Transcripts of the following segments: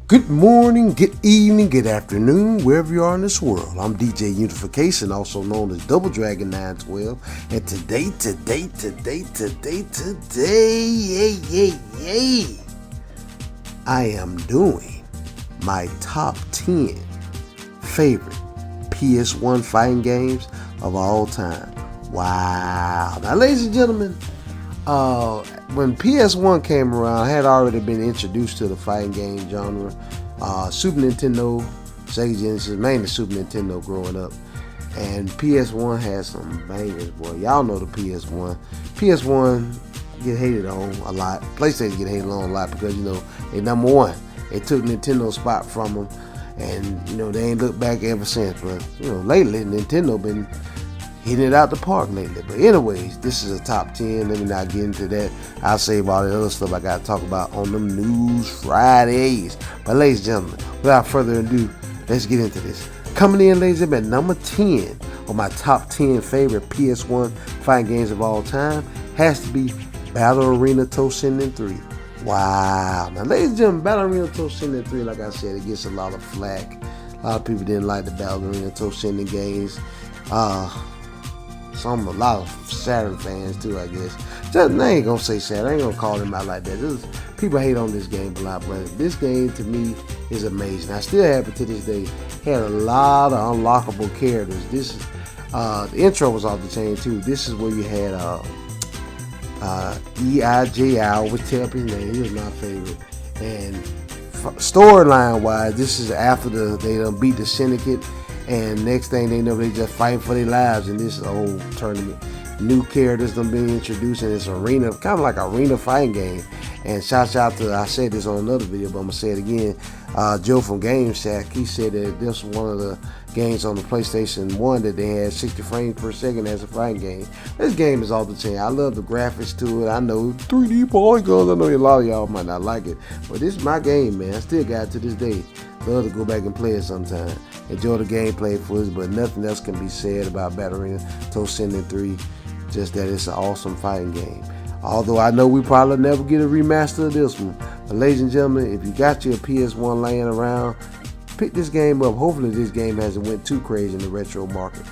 Good morning, good evening, good afternoon, wherever you are in this world. I'm DJ Unification, also known as Double Dragon 912. And today, I am doing my top 10 favorite PS1 fighting games of all time. Wow. Now, ladies and gentlemen, when PS1 came around, I had already been introduced to the fighting game genre. Super Nintendo, Sega Genesis, mainly Super Nintendo growing up. And PS1 had some bangers, boy. Y'all know the PS1. PS1 get hated on a lot. PlayStation get hated on a lot because, they number one. They took Nintendo's spot from them. And, they ain't looked back ever since. But, lately, Nintendo been hitting it out the park lately. But anyways, this is a top 10. Let me not get into that. I'll save all the other stuff I got to talk about on them News Fridays. But ladies and gentlemen, without further ado, let's get into this. Coming in, ladies and gentlemen, number 10 on my top 10 favorite PS1 fighting games of all time has to be Battle Arena Toshinden 3. Wow. Now, ladies and gentlemen, Battle Arena Toshinden 3, like I said, it gets a lot of flack. A lot of people didn't like the Battle Arena Toshinden games. A lot of Saturn fans too, I guess. I ain't gonna say Saturn. I ain't gonna call them out like that. People hate on this game a lot, but this game to me is amazing. I still have it to this day. Had a lot of unlockable characters. This is the intro was off the chain too. This is where you had EIJ. I always tell people his name. He was my favorite. And storyline wise, this is after they done beat the Syndicate. And next thing they know, they just fighting for their lives in this whole tournament. New characters done been introduced in this arena, kind of like arena fighting game. And shout out to, I said this on another video, but I'm going to say it again, Joe from Game Shack. He said that this was one of the games on the PlayStation 1 that they had 60 frames per second as a fighting game. This game is off the chain. I love the graphics to it. I know 3D polygons. I know a lot of y'all might not like it, but this is my game, man. I still got it to this day. Love to go back and play it sometime. Enjoy the gameplay footage, but nothing else can be said about Battle Arena Toshinden 3. Just that it's an awesome fighting game. Although I know we probably never get a remaster of this one. But ladies and gentlemen, if you got your PS1 laying around, pick this game up. Hopefully this game hasn't went too crazy in the retro market.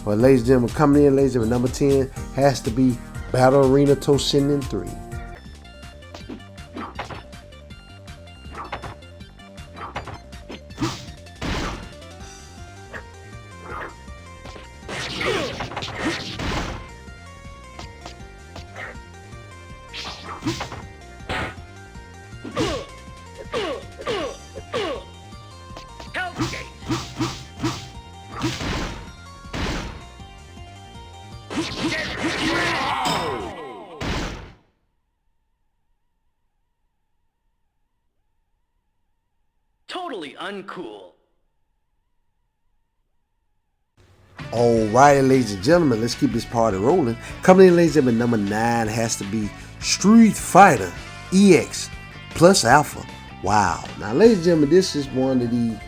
But ladies and gentlemen, coming in, ladies and gentlemen, number 10 has to be Battle Arena Toshinden 3. Totally uncool. Alright, ladies and gentlemen, let's keep this party rolling. Coming in, ladies and gentlemen, number 9 has to be Street Fighter EX plus Alpha. Wow. Now, ladies and gentlemen, this is one of the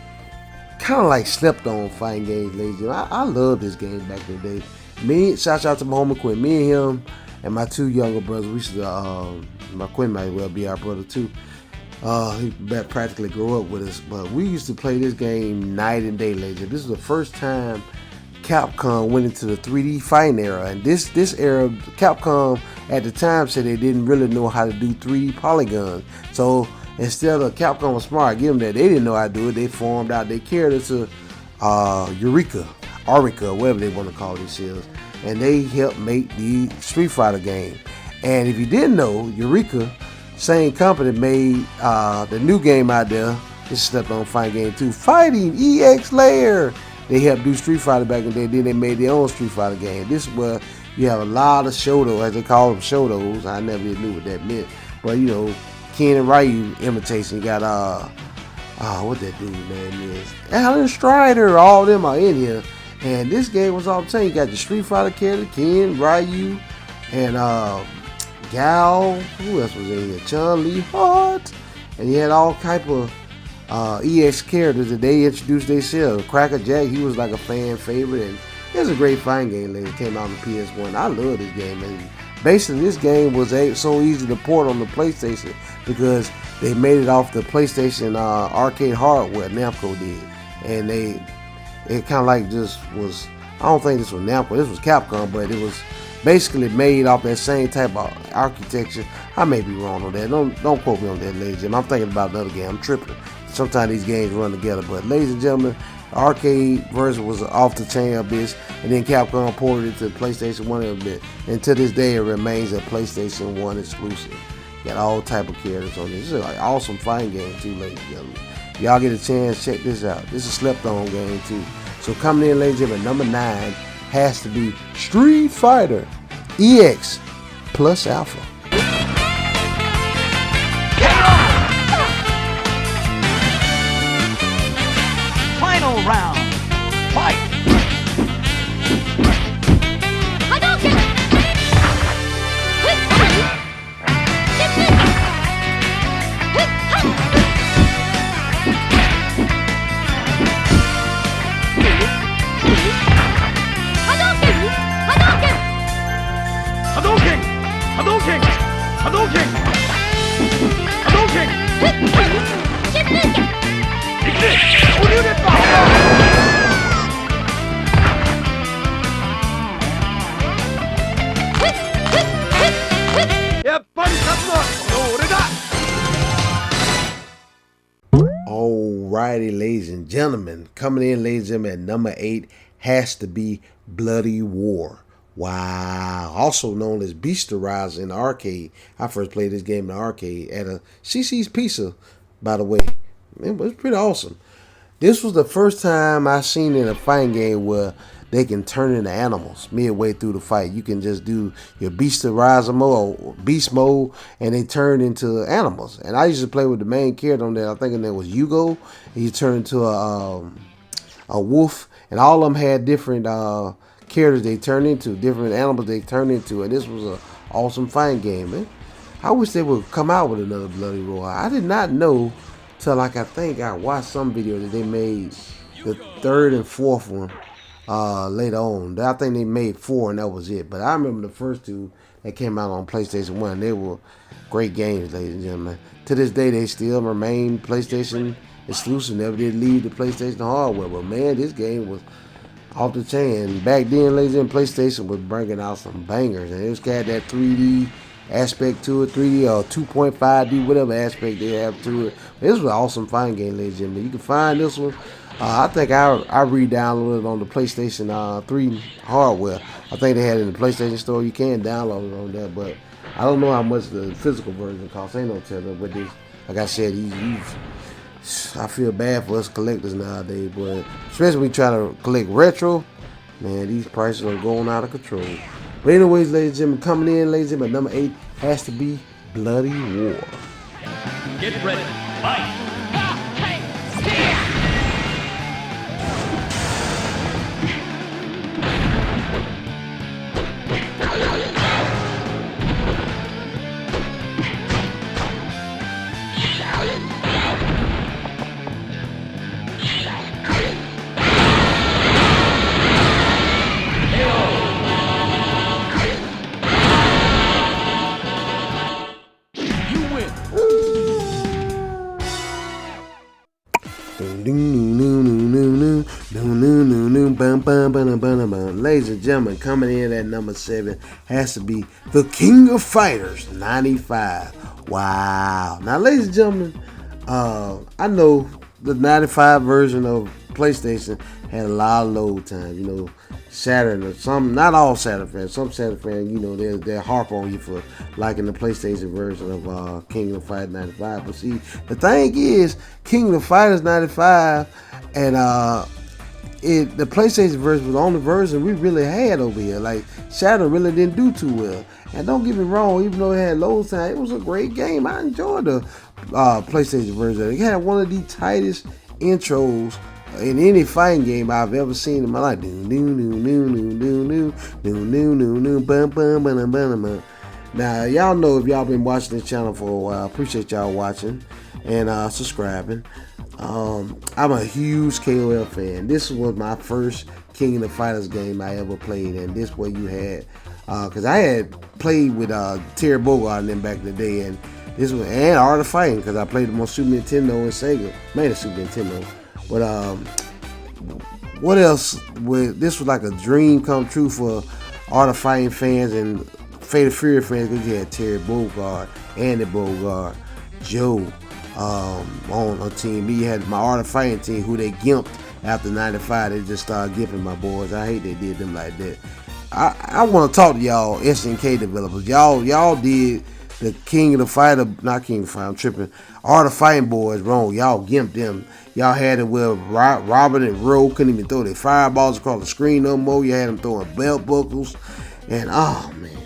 kind of like slept on fighting games, ladies and gentlemen. I love this game back in the day. Shout out to my homie Quinn. Me and him and my two younger brothers, we used to, my Quinn might well be our brother too. He practically grew up with us, but we used to play this game night and day, ladies. This is the first time Capcom went into the 3D fighting era, and this era, Capcom at the time said they didn't really know how to do 3D polygons. So instead of Capcom was smart, give them that they didn't know how to do it. They formed out their characters to Aurica, whatever they want to call themselves, and they helped make the Street Fighter game. And if you didn't know, Eureka, same company, made the new game out there. This stepped on fighting game too, Fighting EX Layer. They helped do Street Fighter back in the day. Then they made their own Street Fighter game. This is where you have a lot of Shoto, as they call them, Shotos. I never really knew what that meant, but Ken and Ryu imitation. You got what that dude's name is, Alan Strider. All of them are in here, and this game was all the same. You got the Street Fighter character, Ken, Ryu, and Gal. Who else was in here? Chun-Li, Hart, and you had all type of EX characters that they introduced themselves. Cracker Jack, he was like a fan favorite, and it was a great fighting game that came out on the PS1. I love this game, and basically this game was so easy to port on the PlayStation because they made it off the PlayStation arcade hardware. Namco did, and it kind of like just was. I don't think this was Namco. This was Capcom, but it was basically made off that same type of architecture. I may be wrong on that. Don't quote me on that, ladies and gentlemen. I'm thinking about another game. I'm tripping. Sometimes these games run together. But ladies and gentlemen, the arcade version was off the chain a bit, and then Capcom ported it to PlayStation 1 a bit. And to this day, it remains a PlayStation 1 exclusive. Got all type of characters on this. This is an awesome fighting game too, ladies and gentlemen. Y'all get a chance, check this out. This is a slept-on game too. So coming in, ladies and gentlemen, number 9 has to be Street Fighter EX plus Alpha. Final round. Fight. Alrighty, ladies and gentlemen, coming in, ladies and gentlemen, at number 8 has to be Bloody War. Wow, also known as Beasterizer in the arcade. I first played this game in the arcade at a CC's Pizza, by the way. It was pretty awesome. This was the first time I seen in a fighting game where they can turn into animals midway through the fight. You can just do your Beasterizer mode or Beast mode, and they turn into animals. And I used to play with the main character on there. I think that was Yugo. And he turned into a wolf, and all of them had different characters they turned into, different animals they turned into. And this was an awesome fighting game, man. I wish they would come out with another Bloody Roar. I did not know till like I think I watched some video that they made the 3rd and 4th one later on. I think they made 4 and that was it. But I remember the first 2 that came out on PlayStation 1. They were great games, ladies and gentlemen. To this day, they still remain PlayStation exclusive. Never did leave the PlayStation hardware. But man, this game was off the chain. Back then, ladies and gentlemen, PlayStation was bringing out some bangers. And it was got that 3D aspect to it, 3D or 2.5D, whatever aspect they have to it. This was an awesome fighting game, ladies and gentlemen. You can find this one. I think I re-downloaded it on the PlayStation 3 hardware. I think they had it in the PlayStation Store. You can download it on there, but I don't know how much the physical version costs. Ain't no telling. But this, like I said, I feel bad for us collectors nowadays, but especially when we try to collect retro, man, these prices are going out of control. But anyways, ladies and gentlemen, coming in, ladies and gentlemen, number 8 has to be Bloody War. Get ready. Fight. Ladies and gentlemen, coming in at number 7 has to be the King of Fighters 95. Wow. Now, ladies and gentlemen, I know the 95 version of PlayStation had a lot of load time. You know, Saturn or some, not all Saturn fans, some Saturn fans, you know, they'll harp on you for liking the PlayStation version of King of Fighters 95. But see, the thing is, King of Fighters 95 and the PlayStation version was the only version we really had over here. Like, Saturn really didn't do too well. And don't get me wrong, even though it had load time, it was a great game. I enjoyed the PlayStation version. It had one of the tightest intros in any fighting game I've ever seen in my life. Now, y'all know if y'all been watching this channel for a while, appreciate y'all watching and subscribing. I'm a huge KOF fan. This was my first King of the Fighters game I ever played, and this way you had, because I had played with Terry Bogard and them back in the day, and This was and Art of Fighting because I played them on Super Nintendo and Sega, mainly Super Nintendo. But what else? This was like a dream come true for Art of Fighting fans and Fatal Fury fans because you had Terry Bogard, Andy Bogard, Joe on a team. You had my Art of Fighting team who they gimped after '95. They just started gimping my boys. I hate they did them like that. I want to talk to y'all SNK developers. Y'all did the King of the Fighter, not King of the Fighter, I'm tripping. Art of Fighting boys wrong. Y'all gimped them. Y'all had it where Robert and Rowe couldn't even throw their fireballs across the screen no more. You had them throwing belt buckles. And oh man,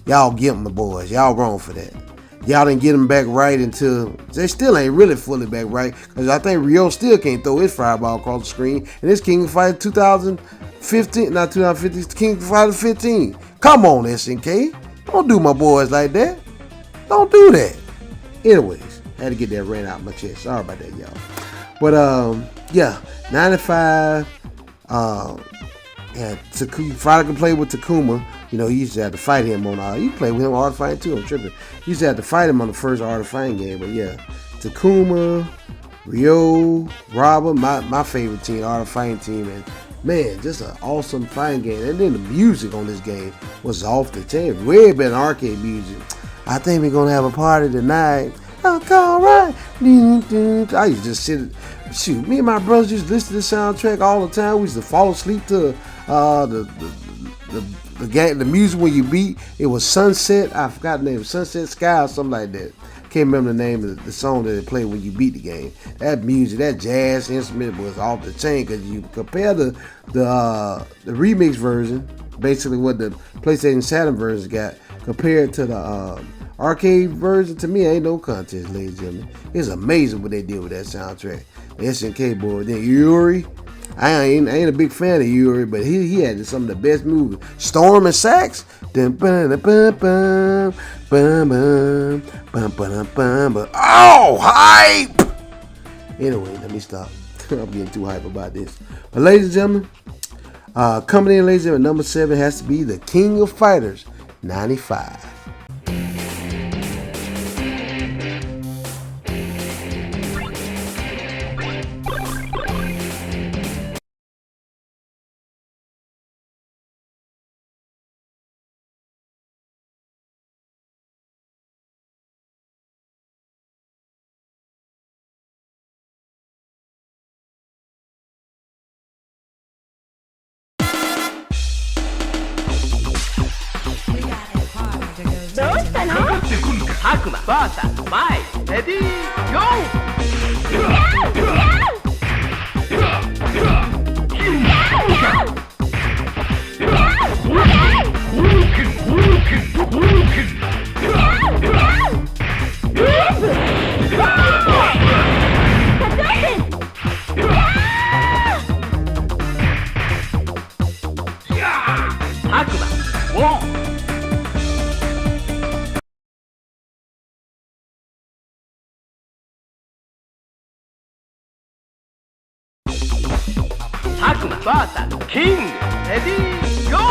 y'all gimped the boys. Y'all wrong for that. Y'all didn't get them back right until they still ain't really fully back right. Because I think Rio still can't throw his fireball across the screen. And this King of the Fighter 2015, not 2015, King of the Fighter 15. Come on, SNK. Don't do my boys like that. Don't do that. Anyways, had to get that rant out my chest. Sorry about that, y'all. But yeah, 95. Yeah, Fighter could play with Takuma. You know, he used to have to fight him on. You play with him Art of Fighting too. I'm tripping. He used to have to fight him on the first Art of Fighting game. But yeah, Takuma, Ryo, Robert, my favorite team, Art of Fighting team, and man, just an awesome fighting game. And then the music on this game was off the chain. Way better than arcade music. I think we're gonna have a party tonight. Okay, all right. I used to just shoot. Me and my brothers used to listen to the soundtrack all the time. We used to fall asleep to the game, the music when you beat. It was Sunset. I forgot the name. Sunset Sky or something like that. Can't remember the name of the song that they played when you beat the game. That music, that jazz instrument was off the chain because you compare the remix version, basically what the PlayStation Saturn version got, compared to the arcade version. To me, ain't no contest, ladies and gentlemen. It's amazing what they did with that soundtrack. The SNK boy, then Yuri. I ain't a big fan of Yuri, but he had some of the best movies. Storm and Sax. Oh, hype! Anyway, let me stop. I'm getting too hype about this. But ladies and gentlemen, coming in, ladies and gentlemen, number 7 has to be the King of Fighters, 95. Hakuma vs. Fight. Ready, go! Hakuma, won! Hakuma vs. King. Ready, go!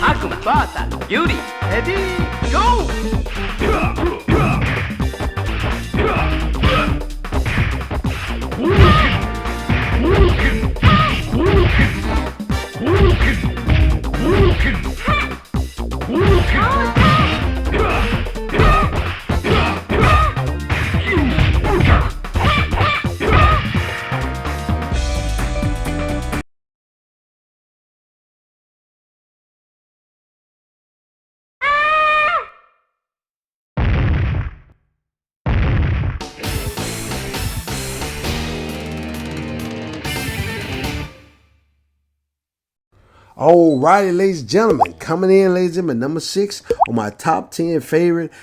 Hakuma vs. Yuri. Ready, go! Alrighty, ladies and gentlemen, coming in, ladies and gentlemen, number 6 on my top 10 favorite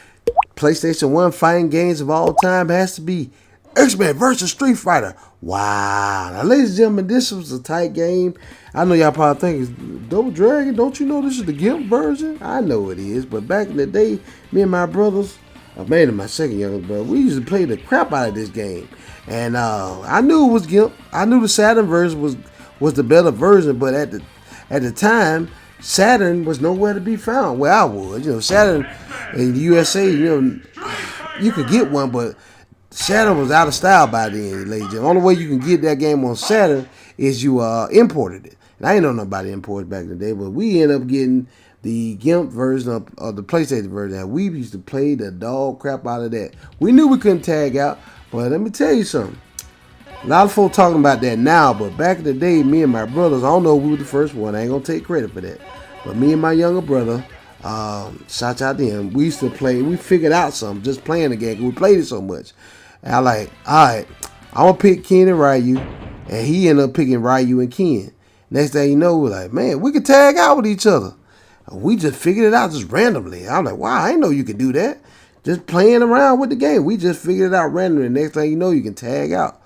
PlayStation 1 fighting games of all time has to be X-Men vs. Street Fighter. Wow. Now, ladies and gentlemen, this was a tight game. I know y'all probably think, Double Dragon, don't you know this is the GIMP version? I know it is, but back in the day, me and my brothers, maybe my second youngest brother, we used to play the crap out of this game. And I knew it was GIMP. I knew the Saturn version was the better version, but at the time, Saturn was nowhere to be found where I was. Saturn in the USA, you could get one, but Saturn was out of style by then, ladies and gentlemen. The only way you can get that game on Saturn is you imported it. And I ain't know nobody imported back in the day, but we ended up getting the GIMP version of the PlayStation version. And we used to play the dog crap out of that. We knew we couldn't tag out, but let me tell you something. A lot of folks talking about that now, but back in the day, me and my brothers, I don't know if we were the first one. I ain't going to take credit for that. But me and my younger brother, shout out to him, we used to play, we figured out something just playing the game. We played it so much. And I like, all right, I'm going to pick Ken and Ryu. And he ended up picking Ryu and Ken. Next thing you know, we're like, man, we could tag out with each other. And we just figured it out just randomly. I'm like, wow, I didn't know you could do that. Just playing around with the game. We just figured it out randomly. Next thing you know, you can tag out.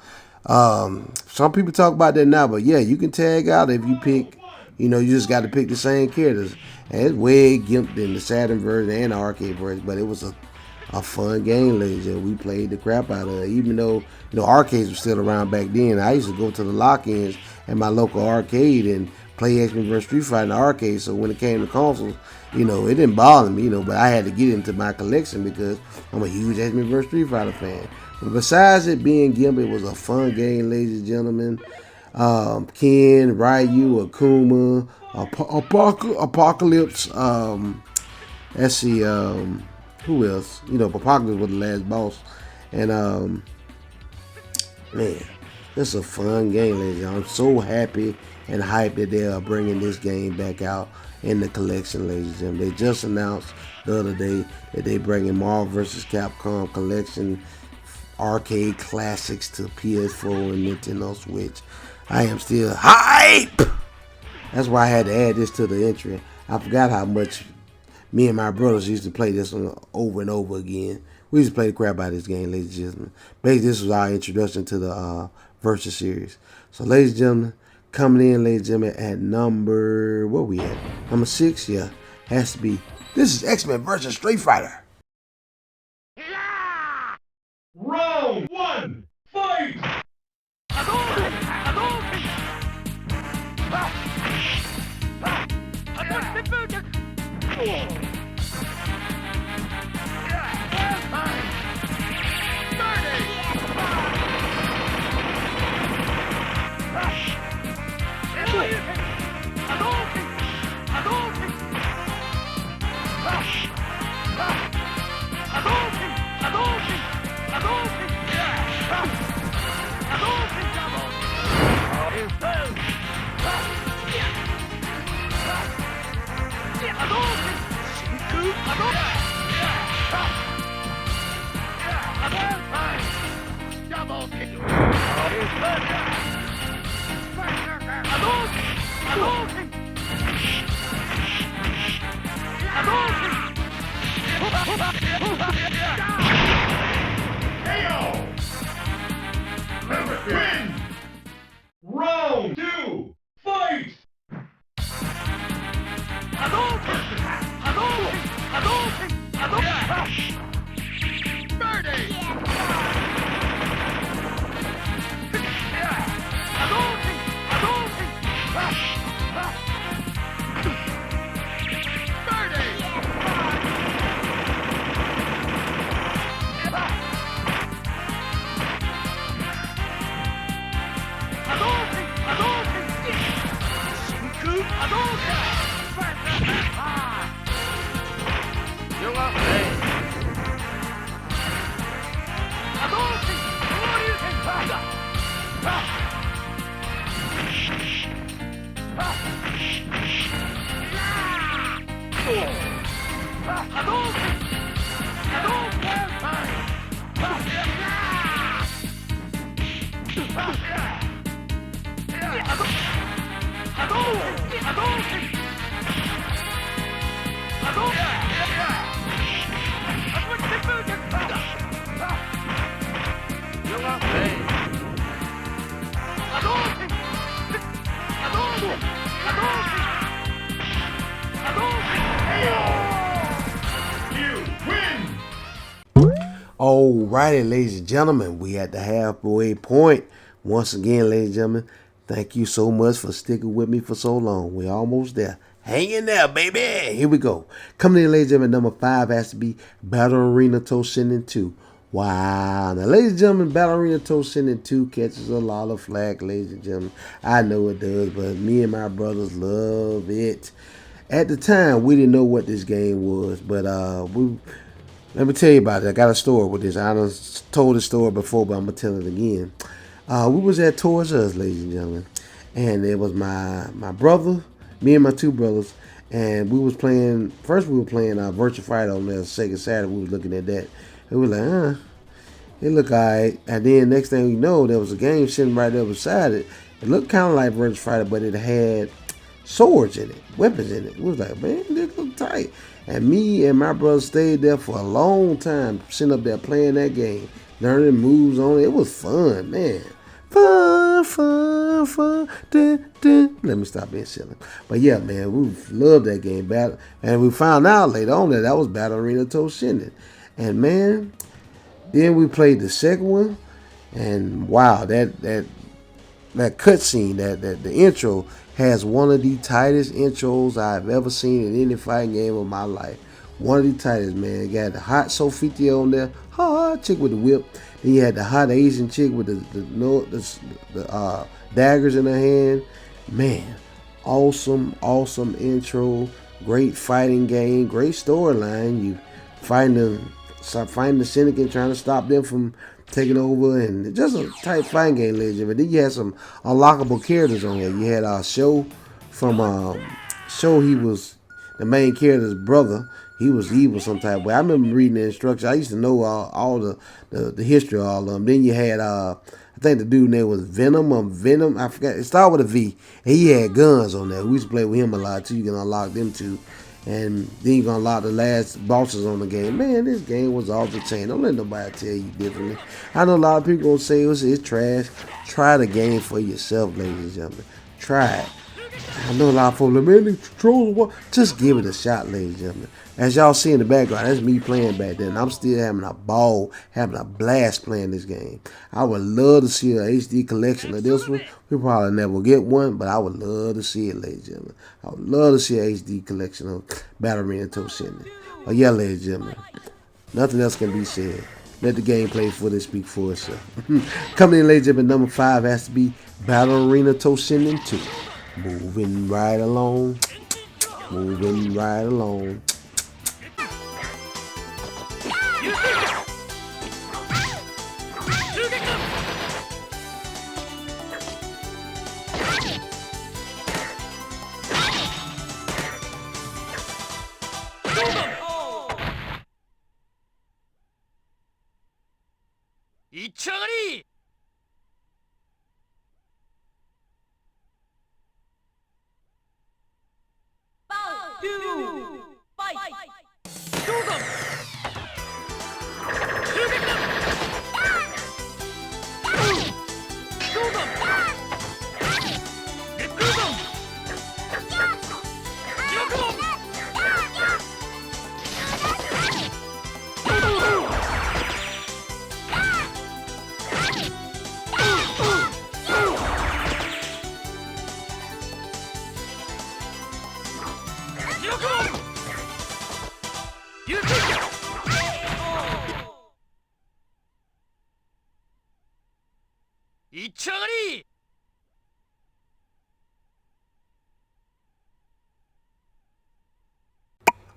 Some people talk about that now, but yeah, you can tag out if you pick, you just got to pick the same characters. And it's way gimped in the Saturn version and the arcade version, but it was a fun game, ladies. And we played the crap out of it. Even though arcades were still around back then, I used to go to the lock-ins at my local arcade and play X-Men vs. Street Fighter in the arcade. So when it came to consoles, it didn't bother me, but I had to get into my collection because I'm a huge X-Men vs. Street Fighter fan. But besides it being GIMP, it was a fun game, ladies and gentlemen. Ken, Ryu, Akuma, Apocalypse. Let's see, who else? Apocalypse was the last boss. And man, it's a fun game, ladies. I'm so happy and hyped that they are bringing this game back out in the collection, ladies and gentlemen. They just announced the other day that they bringing Marvel vs. Capcom collection arcade classics to PS4 and Nintendo Switch. I am still hype. That's why I had to add this to the entry. I forgot how much me and my brothers used to play this one over and over again. We used to play the crap out of this game, ladies and gentlemen. Basically, this was our introduction to the Versus series. So, ladies and gentlemen, coming in, ladies and gentlemen, at number, what we at? Number 6, yeah, has to be, this is X-Men vs. Street Fighter. Round 1, fight! Win! Round 2, fight! You win! Alrighty, ladies and gentlemen, we at the halfway point. Once again, ladies and gentlemen, thank you so much for sticking with me for so long. We're almost there. Hang in there, baby. Here we go. Coming in, ladies and gentlemen, number 5 has to be Battle Arena Toshinden 2. Wow. Now, ladies and gentlemen, Battle Arena Toshinden 2 catches a lot of flack, ladies and gentlemen. I know it does, but me and my brothers love it. At the time, we didn't know what this game was, but let me tell you about it. I got a story with this. I done told the story before, but I'm going to tell it again. We was at Toys R Us, ladies and gentlemen, and it was my brother, me and my 2 brothers, and we was playing, first we were playing Virtua Fighter on there, Sega Saturn. We was looking at that. And we were like, it looked all right. And then next thing you know, there was a game sitting right there beside it. It looked kind of like Virtua Fighter, but it had swords in it, weapons in it. We was like, man, this look tight. And me and my brother stayed there for a long time, sitting up there playing that game, learning moves on it. It was fun, man. Fun. Let me stop being silly. But yeah, man, we loved that game. And we found out later on that was Battle Arena Toshinden. And man, then we played the second one, and wow, that cutscene, that the intro has one of the tightest intros I've ever seen in any fighting game of my life. One of the tightest, man. You got the hot Sofia on there, hot chick with the whip. Then you had the hot Asian chick with the daggers in her hand. Man, awesome intro. Great fighting game. Great storyline. You find the Cynic and trying to stop them from taking over, and just a tight fighting game, legend. But then you had some unlockable characters on there. You had Show from Show. He was the main character's brother. He was evil some type of way. I remember reading the instructions. I used to know all the history of all of them. Then you had I think the dude name was Venom. I forgot. It started with a V, and he had guns on there. We used to play with him a lot too. You can unlock them too. And then you're going to unlock the last bosses on the game. Man, this game was off the chain. Don't let nobody tell you differently. I know a lot of people going to say it's trash. Try the game for yourself, ladies and gentlemen. Try it. I know a lot of folks like, man, the controls, what? Just give it a shot, ladies and gentlemen. As y'all see in the background, that's me playing back then. I'm still having a ball, having a blast playing this game. I would love to see an HD collection of this one. We probably never get one, but I would love to see it, ladies and gentlemen. I would love to see an HD collection of Battle Arena Toshinden. But yeah, ladies and gentlemen, nothing else can be said. Let the gameplay footage speak for itself. Coming in, ladies and gentlemen, number 5 has to be Battle Arena Toshinden 2. Moving right along. Moving right along.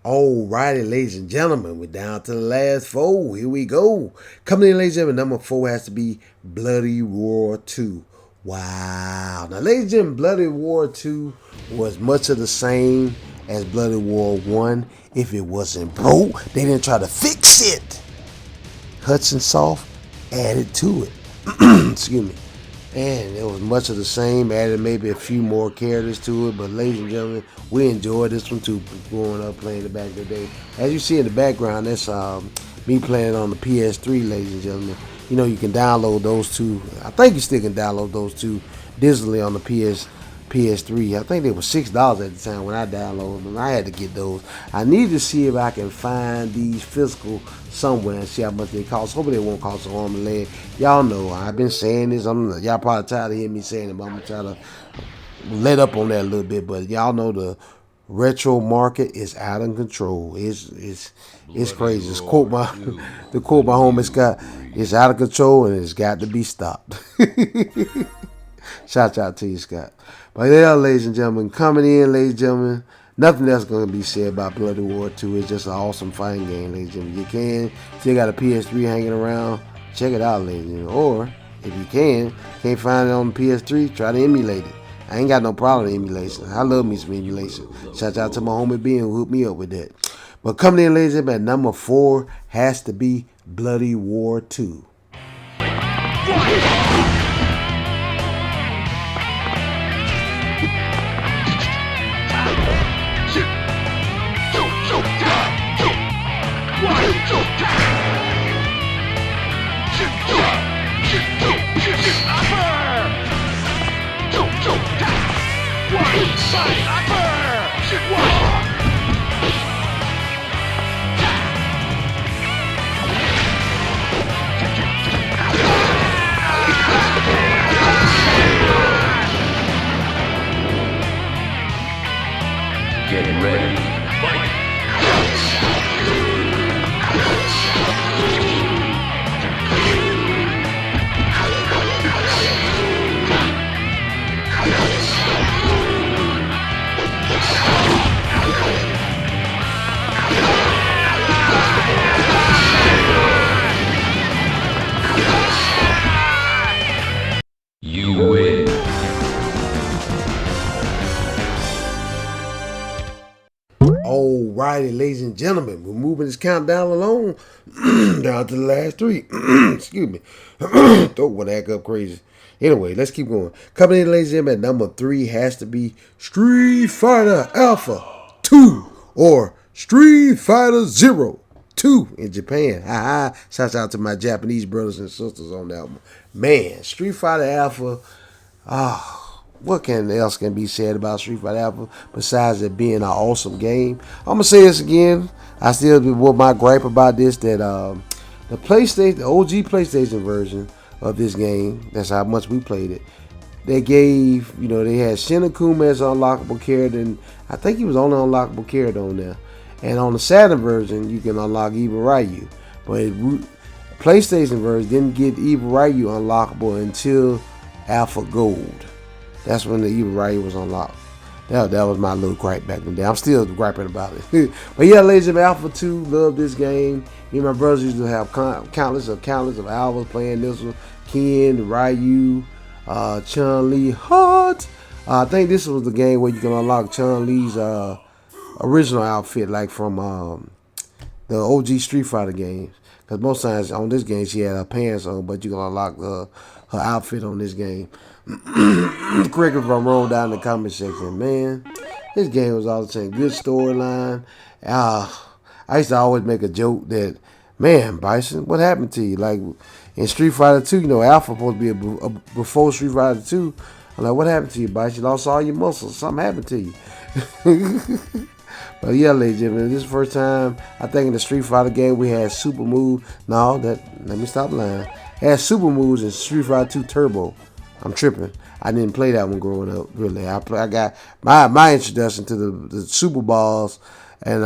Alrighty, ladies and gentlemen, we're down to the last 4. Here we go. Coming in, ladies and gentlemen, number 4 has to be Bloody Roar 2. Wow. Now, ladies and gentlemen, Bloody Roar 2 was much of the same as Bloody Roar 1. If it wasn't broke, they didn't try to fix it. Hudson Soft added to it. Excuse me. And it was much of the same, added maybe a few more characters to it. But ladies and gentlemen, we enjoyed this one too, growing up playing it back in the day. As you see in the background, that's me playing on the PS3, ladies and gentlemen. You know, you can download those two. I think you still can download those two digitally on the PS3. I think they were $6 at the time when I downloaded them. I had to get those. I need to see if I can find these physical somewhere and see how much they cost. Hopefully they won't cost an arm and leg. Y'all know I've been saying this. Y'all probably tired of hearing me saying it, but I'm gonna try to let up on that a little bit. But y'all know the retro market is out of control. It's crazy. To quote my homie Scott, it's out of control and it's got to be stopped. Shout out to you, Scott. But yeah, ladies and gentlemen, coming in, ladies and gentlemen, nothing else going to be said about Bloody War 2. It's just an awesome fighting game, ladies and gentlemen. You still got a PS3 hanging around, check it out, ladies and gentlemen. Or, if you can't find it on the PS3, try to emulate it. I ain't got no problem with emulation. I love me some emulation. Shout out to my homie Ben who hooked me up with that. But coming in, ladies and gentlemen, at number 4 has to be Bloody War 2. Get ready. Fight. You win. Alrighty, ladies and gentlemen, we're moving this countdown along down to the last 3. Excuse me. Throat would act up crazy. Anyway, let's keep going. Coming in, ladies and gentlemen, at number 3 has to be Street Fighter Alpha 2 or Street Fighter Zero 2 in Japan. Haha. Shouts out to my Japanese brothers and sisters on that one. Man, Street Fighter Alpha. What else can be said about Street Fighter Alpha besides it being an awesome game? I'm gonna say this again. I still with my gripe about this that the PlayStation, the OG PlayStation version of this game, that's how much we played it. They gave, they had Shin Akuma as an unlockable character, and I think he was only unlockable character on there. And on the Saturn version, you can unlock Evil Ryu, but PlayStation version didn't get Evil Ryu unlockable until Alpha Gold. That's when the Evil Ryu was unlocked. That was my little gripe back in the day. I'm still griping about it. But yeah, ladies and gentlemen, Alpha 2, love this game. Me and my brothers used to have countless of hours playing this one. Ken, Ryu, Chun-Li, Hot. I think this was the game where you can unlock Chun-Li's original outfit, like from the OG Street Fighter games. Because most times on this game she had her pants on, but you can unlock her outfit on this game. Correct if I'm wrong down in the comment section. Man, this game was all the same. Good storyline. I used to always make a joke that, man, Bison, what happened to you? Like in Street Fighter 2, Alpha supposed to be before Street Fighter 2. I'm like, what happened to you, Bison? You lost all your muscles. Something happened to you. But yeah, ladies and gentlemen, this is the first time I think in the Street Fighter game we had super moves. No, let me stop lying. Had super moves in Street Fighter 2 Turbo. I'm tripping. I didn't play that one growing up, really. I got my introduction to the Super Balls and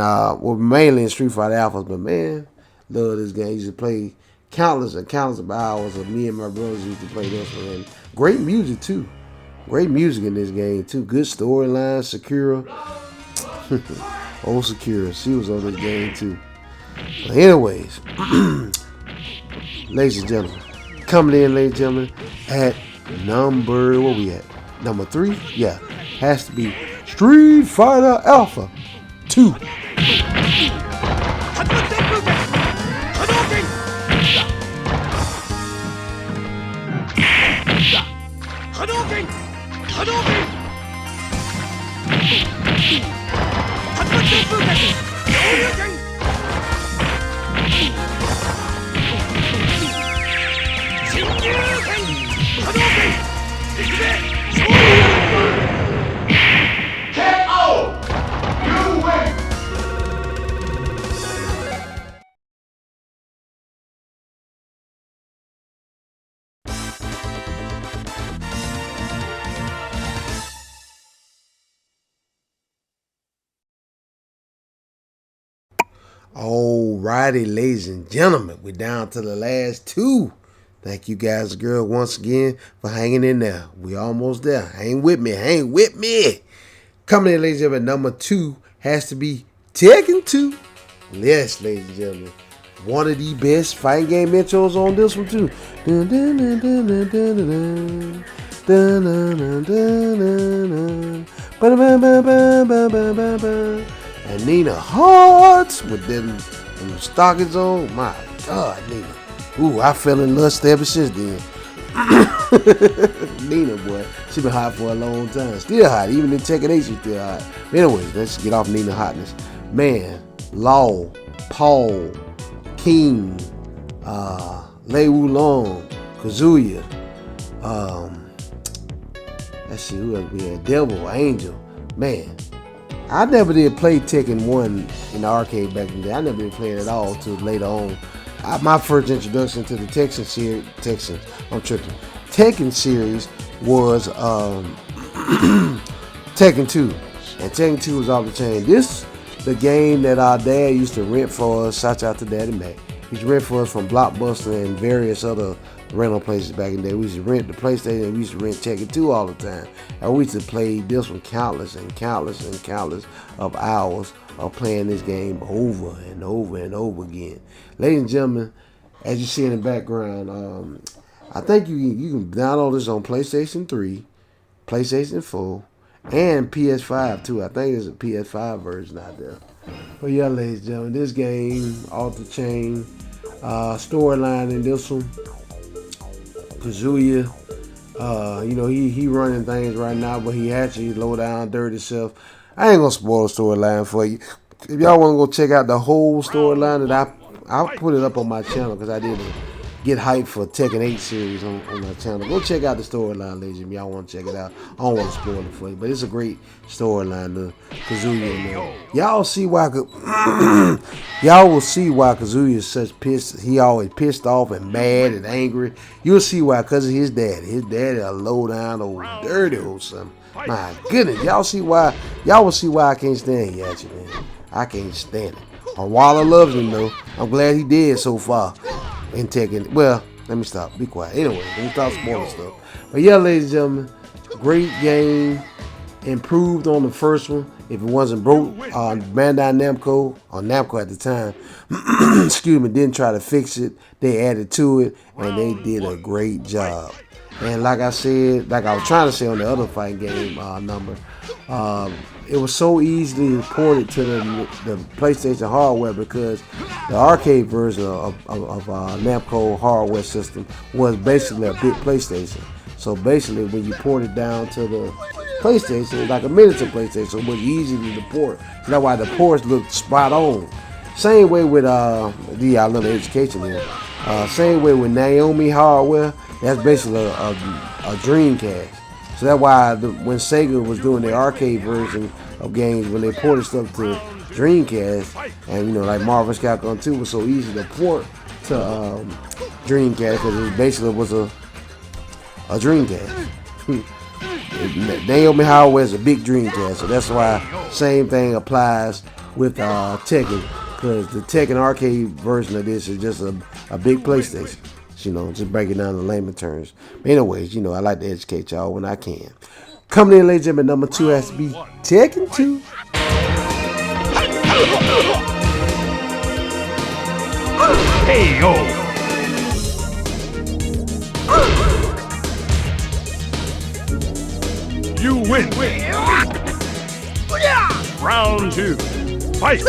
mainly in Street Fighter Alphas. But man, love this game. I used to play countless and countless of hours of me and my brothers used to play this one. And great music too. Great music in this game too. Good storyline. Sakura. Old Sakura. She was on this game too. But anyways, ladies and gentlemen, coming in, ladies and gentlemen, at number, where we at? Number 3? Yeah. Has to be Street Fighter Alpha 2. KO! You win! Alrighty, ladies and gentlemen, we're down to the last two. Thank you guys, girl, once again for hanging in there. We almost there. Hang with me. Hang with me. Coming in, ladies and gentlemen, number 2 has to be Tekken 2. Yes, ladies and gentlemen. One of the best fighting game intros on this one, too. And Nina Hearts with them stockings on. My God, Nina. Ooh, I fell in lust ever since then. Nina, boy, she been hot for a long time. Still hot, even in Tekken 8, she's still hot. But anyways, let's get off Nina hotness. Man, Law, Paul, King, Lei Wulong, Kazuya. Let's see who else we had. Devil, Angel. Man, I never did play Tekken 1 in the arcade back in the day. I never did play it at all till later on. My first introduction to the Tekken series, Tekken series was Tekken 2. And Tekken 2 was off the chain. This the game that our dad used to rent for us. Shout out to Daddy Mac. He used to rent for us from Blockbuster and various other rental places back in the day. We used to rent the PlayStation and we used to rent Tekken 2 all the time. And we used to play this one countless and countless and countless of hours of playing this game over and over and over again. Ladies and gentlemen, as you see in the background, I think you can download this on PlayStation 3, PlayStation 4, and PS5 too. I think there's a PS5 version out there. But yeah, ladies and gentlemen, this game, off the chain, storyline in this one. Kazuya, he running things right now, but he actually low down, dirty self. I ain't gonna spoil the storyline for you. If y'all want to go check out the whole storyline, that I'll put it up on my channel because I did get hyped for Tekken 8 series on my channel. Go check out the storyline, ladies. If y'all want to check it out, I don't want to spoil it for you, but it's a great storyline. The Kazuya in there. Y'all see why? Y'all will see why Kazuya is such pissed. He always pissed off and mad and angry. You'll see why, because of his daddy. His daddy a low down old dirty old son. My goodness, y'all see why? Y'all will see why I can't stand Yachi, man. I can't stand it. Harwala loves him though. I'm glad he did so far in Tekken. Well, let me stop. Be quiet. Anyway, let me stop spoiling stuff. But yeah, ladies and gentlemen, great game. Improved on the first one. If it wasn't broke, Bandai Namco, or Namco at the time, excuse me, didn't try to fix it. They added to it, and they did a great job. And like I said, like I was trying to say on the other fighting game number, it was so easily ported to the PlayStation hardware because the arcade version of Namco hardware system was basically a big PlayStation. So basically, when you port it down to the PlayStation, it was like a miniature PlayStation, so it was easy to port. So that's why the ports looked spot on. Same way with I love education here. Same way with Naomi hardware. That's basically a Dreamcast. So that's why when Sega was doing the arcade version of games, when they ported stuff to Dreamcast, and like Marvel Capcom 2 was so easy to port to Dreamcast because it basically was a Dreamcast. Naomi hardware is a big Dreamcast, so that's why same thing applies with Tekken, because the Tekken arcade version of this is just a big PlayStation. Just break it down in layman terms. But anyways, I like to educate y'all when I can. Coming in, ladies and gentlemen, number 2 has to be Tekken 2. Hey, yo! You win! Round 2. Fight!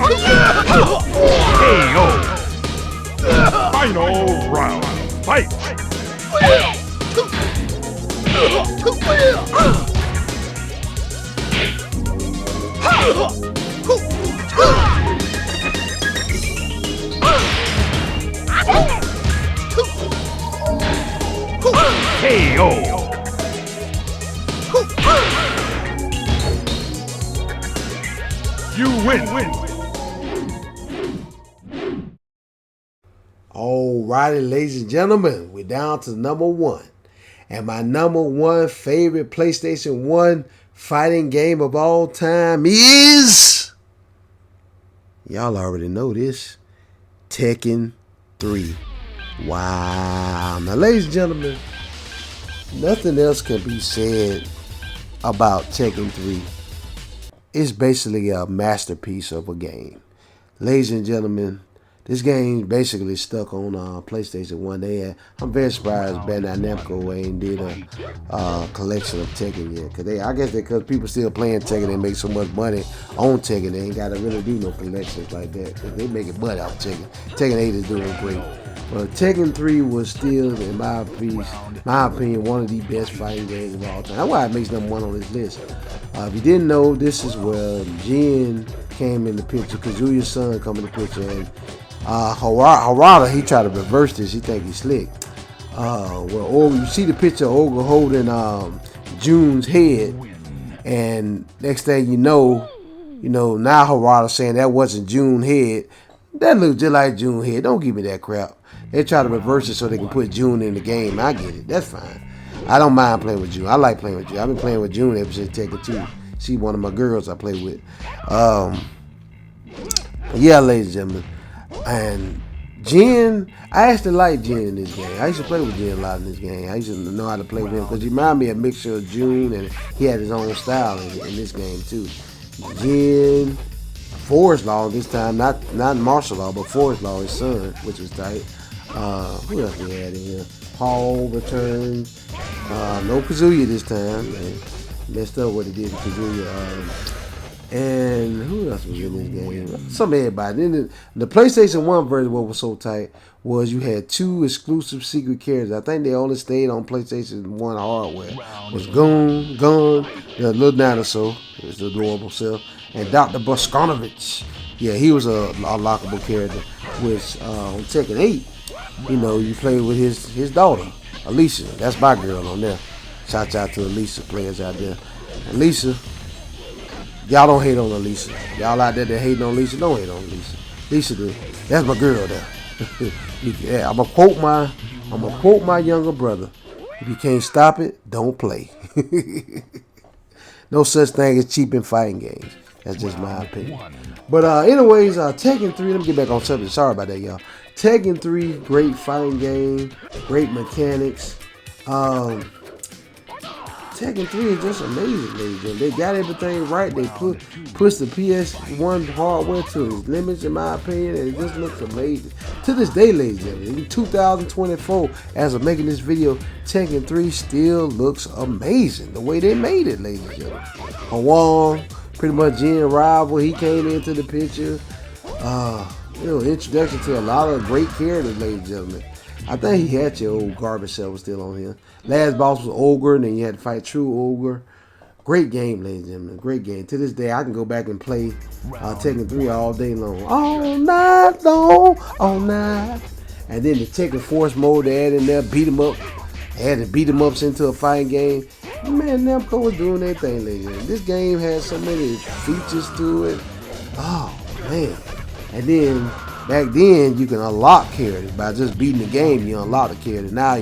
KO. Final round. Fight. KO. You win. Alrighty, ladies and gentlemen, we're down to number one. And my number one favorite PlayStation 1 fighting game of all time is, y'all already know this, Tekken 3. Wow. Now, ladies and gentlemen, nothing else can be said about Tekken 3. It's basically a masterpiece of a game. Ladies and gentlemen, this game basically stuck on PlayStation 1. I'm very surprised Bandai Namco ain't did a collection of Tekken yet. Because people still playing Tekken, they make so much money on Tekken, they ain't got to really do no collections like that. They making money off Tekken. Tekken 8 is doing great. But Tekken 3 was still, in my opinion, one of the best fighting games of all time. That's why it makes number one on this list. If you didn't know, this is where Jin came in the picture, Kazuya's son come in the picture, and Harada, he tried to reverse this. He think he's slick. You see the picture of Olga holding June's head, and next thing you know, now Harada saying that wasn't June's head. That looks just like June's head. Don't give me that crap. They try to reverse it so they can put June in the game. I get it. That's fine. I don't mind playing with June. I like playing with June. I've been playing with June ever since Tekken 2. She's one of my girls I play with. Yeah, ladies and gentlemen. And Jin, I actually like Jin in this game. I used to play with Jin a lot in this game. I used to know how to play with him because he reminded me of a mixture of June, and he had his own style in this game too. Jin, Forest Law this time, not Martial Law, but Forest Law, his son, which was tight. Who else we had in here? Paul returns. No Kazuya this time. Man. Messed up what he did to Kazuya. And who else was in this game? Some everybody. Then the PlayStation 1 version, what was so tight was you had two exclusive secret characters. I think they only stayed on PlayStation 1 hardware. It was Gun, the little dinosaur, his adorable self, and Dr. Boskonovich. Yeah, he was a lockable character. Which on Tekken 8, you play with his daughter, Alicia. That's my girl on there. Shout out to Alicia players out there. Alicia. Y'all don't hate on Alicia. Y'all out there that hating on Alicia, don't hate on Alicia. Alicia, that's my girl there. Yeah, I'm gonna quote my younger brother. If you can't stop it, don't play. No such thing as cheap in fighting games. That's just my opinion. But anyways, Tekken 3. Let me get back on subject. Sorry about that, y'all. Tekken 3, great fighting game, great mechanics. Tekken 3 is just amazing, ladies and gentlemen. They got everything right. They pushed the PS1 hardware to its limits, in my opinion, and it just looks amazing. To this day, ladies and gentlemen, in 2024, as of making this video, Tekken 3 still looks amazing. The way they made it, ladies and gentlemen. Hwang, pretty much Jin rival, he came into the picture. Introduction to a lot of great characters, ladies and gentlemen. I think he had your old garbage self was still on here. Last boss was Ogre, and then you had to fight True Ogre. Great game, ladies and gentlemen. Great game. To this day, I can go back and play Tekken 3 all day long. All night long, all night. And then the Tekken Force mode they had in there, beat 'em up. They had to beat 'em ups into a fighting game. Man, Namco was doing their thing, ladies and gentlemen. This game has so many features to it. Oh, man. And then, back then, you can unlock characters. By just beating the game, you unlock the characters. Now,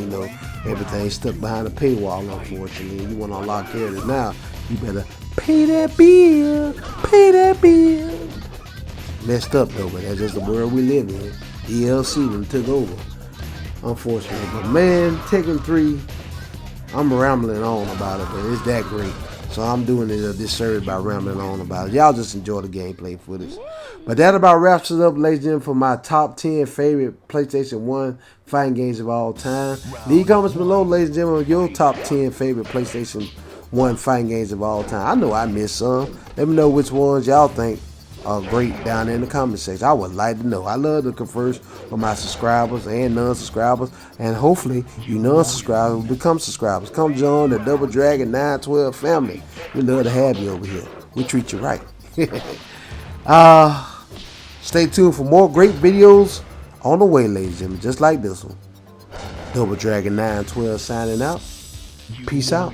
everything's stuck behind a paywall, unfortunately. You want to unlock characters now, you better pay that bill. Pay that bill. Messed up, though, but that's just the world we live in. DLC them took over, unfortunately. But, man, Tekken 3, I'm rambling on about it, but it's that great. So I'm doing it a disservice by rambling on about it. Y'all just enjoy the gameplay footage. But that about wraps it up, ladies and gentlemen, for my top 10 favorite PlayStation 1 fighting games of all time. Leave comments below, ladies and gentlemen, your top 10 favorite PlayStation 1 fighting games of all time. I know I missed some. Let me know which ones y'all think great down there in the comment section. I would like to know. I love to converse with my subscribers and non-subscribers, and hopefully you non-subscribers will become subscribers. Come join the Double Dragon 912 family. We love to have you over here. We treat you right. Stay tuned for more great videos on the way, ladies and gentlemen, just like this one. Double Dragon 912 signing out. Peace out.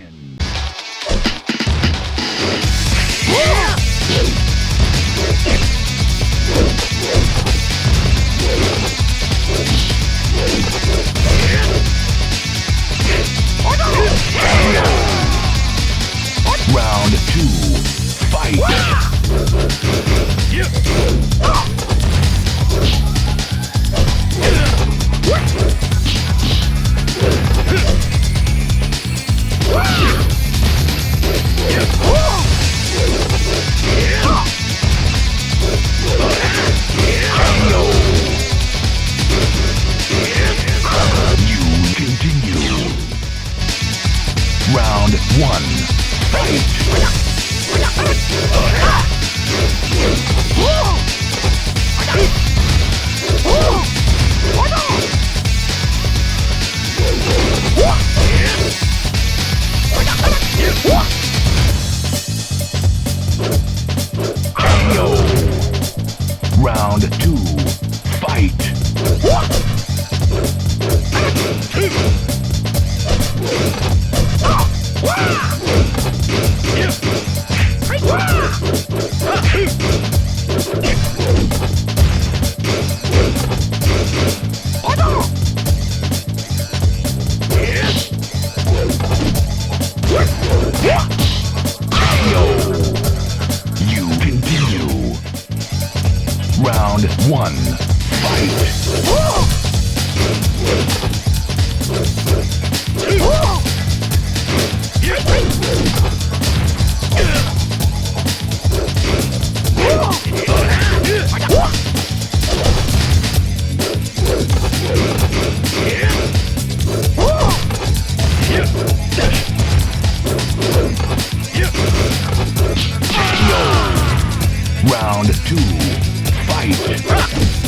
Round 2, fight! Round 1, fight! Round 2, fight! You continue. Round 1, fight! Round 2, fight!